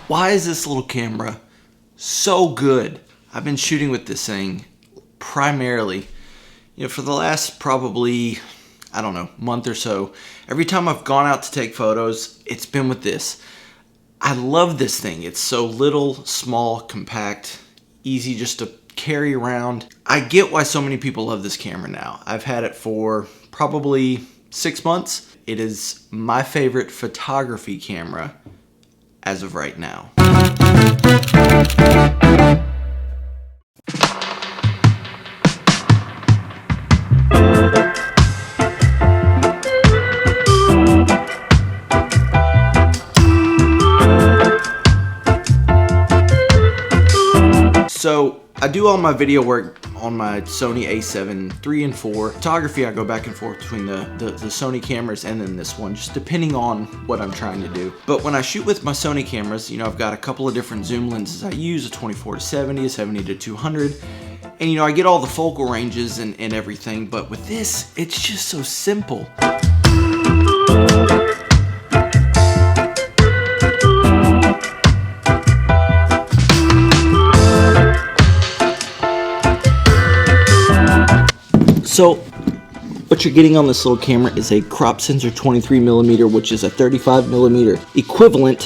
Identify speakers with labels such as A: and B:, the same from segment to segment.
A: Why is this little camera so good? I've been shooting with this thing primarily, for the last probably, I don't know, month or so. Every time I've gone out to take photos, it's been with this. I love this thing. It's so little, small, compact, easy just to carry around. I get why so many people love this camera now. I've had it for probably 6 months. It is my favorite photography camera as of right now. So I do all my video work on my Sony a7 III and IV. Photography, I go back and forth between the Sony cameras and then this one, just depending on what I'm trying to do. But when I shoot with my Sony cameras, I've got a couple of different zoom lenses I use, a 24 to 70, a 70 to 200. And I get all the focal ranges and everything, but with this, it's just so simple. So what you're getting on this little camera is a crop sensor 23mm, which is a 35mm equivalent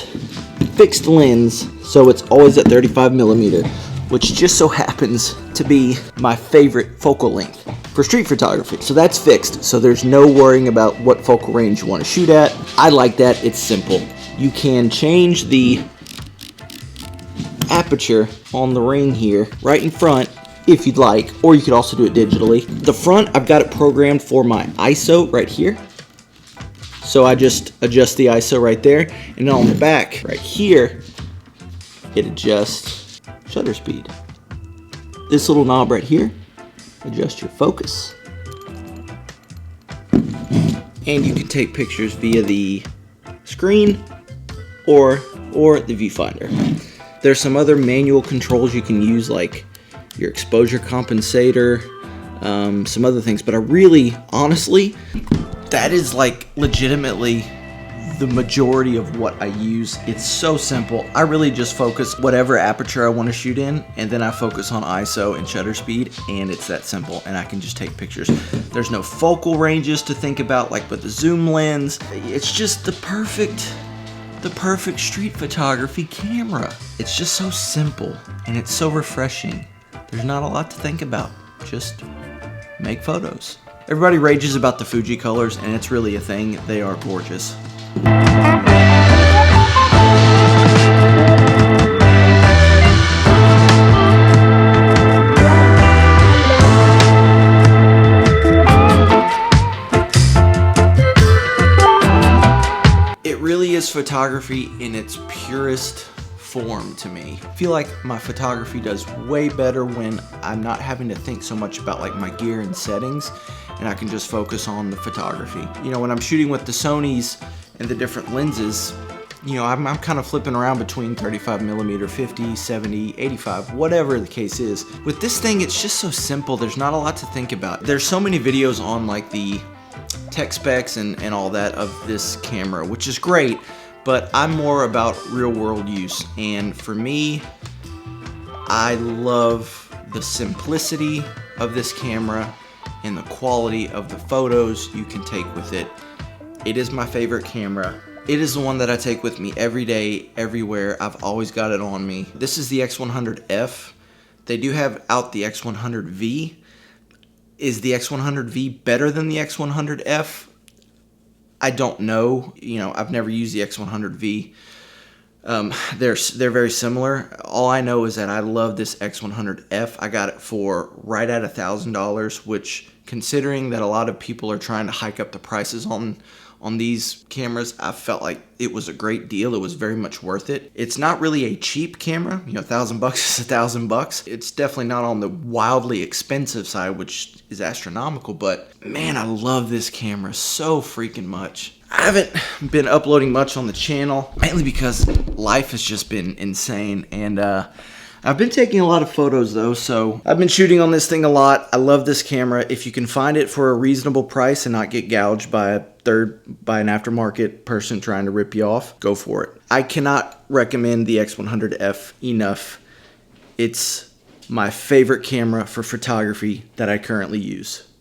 A: fixed lens, so it's always at 35mm, which just so happens to be my favorite focal length for street photography. So that's fixed, so there's no worrying about what focal range you want to shoot at. I like that. It's simple. You can change the aperture on the ring here right in front if you'd like, or you could also do it digitally. The front, I've got it programmed for my ISO right here. So I just adjust the ISO right there, and then on the back right here, it adjusts shutter speed. This little knob right here, adjust your focus. And you can take pictures via the screen or the viewfinder. There's some other manual controls you can use, like your exposure compensator, some other things, but honestly, that is like legitimately the majority of what I use. It's so simple. I really just focus whatever aperture I want to shoot in, and then I focus on ISO and shutter speed, and it's that simple, and I can just take pictures. There's no focal ranges to think about like with the zoom lens. It's just the perfect street photography camera. It's just so simple, and it's so refreshing. There's not a lot to think about, just make photos. Everybody rages about the Fuji colors, and it's really a thing. They are gorgeous. It really is photography in its purest form to me. I feel like my photography does way better when I'm not having to think so much about like my gear and settings, and I can just focus on the photography. When I'm shooting with the Sonys and the different lenses, I'm kind of flipping around between 35mm, 50, 70, 85, whatever the case is. With this thing, it's just so simple. There's not a lot to think about. There's so many videos on like the tech specs and all that of this camera, which is great, but I'm more about real world use. And for me, I love the simplicity of this camera and the quality of the photos you can take with it. It is my favorite camera. It is the one that I take with me every day, everywhere. I've always got it on me. This is the x100f. They do have out the x100v. Is the x100v better than the x100f? I don't know. I've never used the x100v. They're very similar. All I know is that I love this x100f. I got it for right at $1,000, which, considering that a lot of people are trying to hike up the prices on these cameras, I felt like it was a great deal. It was very much worth it. It's not really a cheap camera. $1,000 is $1,000. It's definitely not on the wildly expensive side, which is astronomical, but man, I love this camera so freaking much. I haven't been uploading much on the channel, mainly because life has just been insane, and I I've been taking a lot of photos though, so I've been shooting on this thing a lot. I love this camera. If you can find it for a reasonable price and not get gouged by an aftermarket person trying to rip you off, go for it. I cannot recommend the X100f enough. It's my favorite camera for photography that I currently use.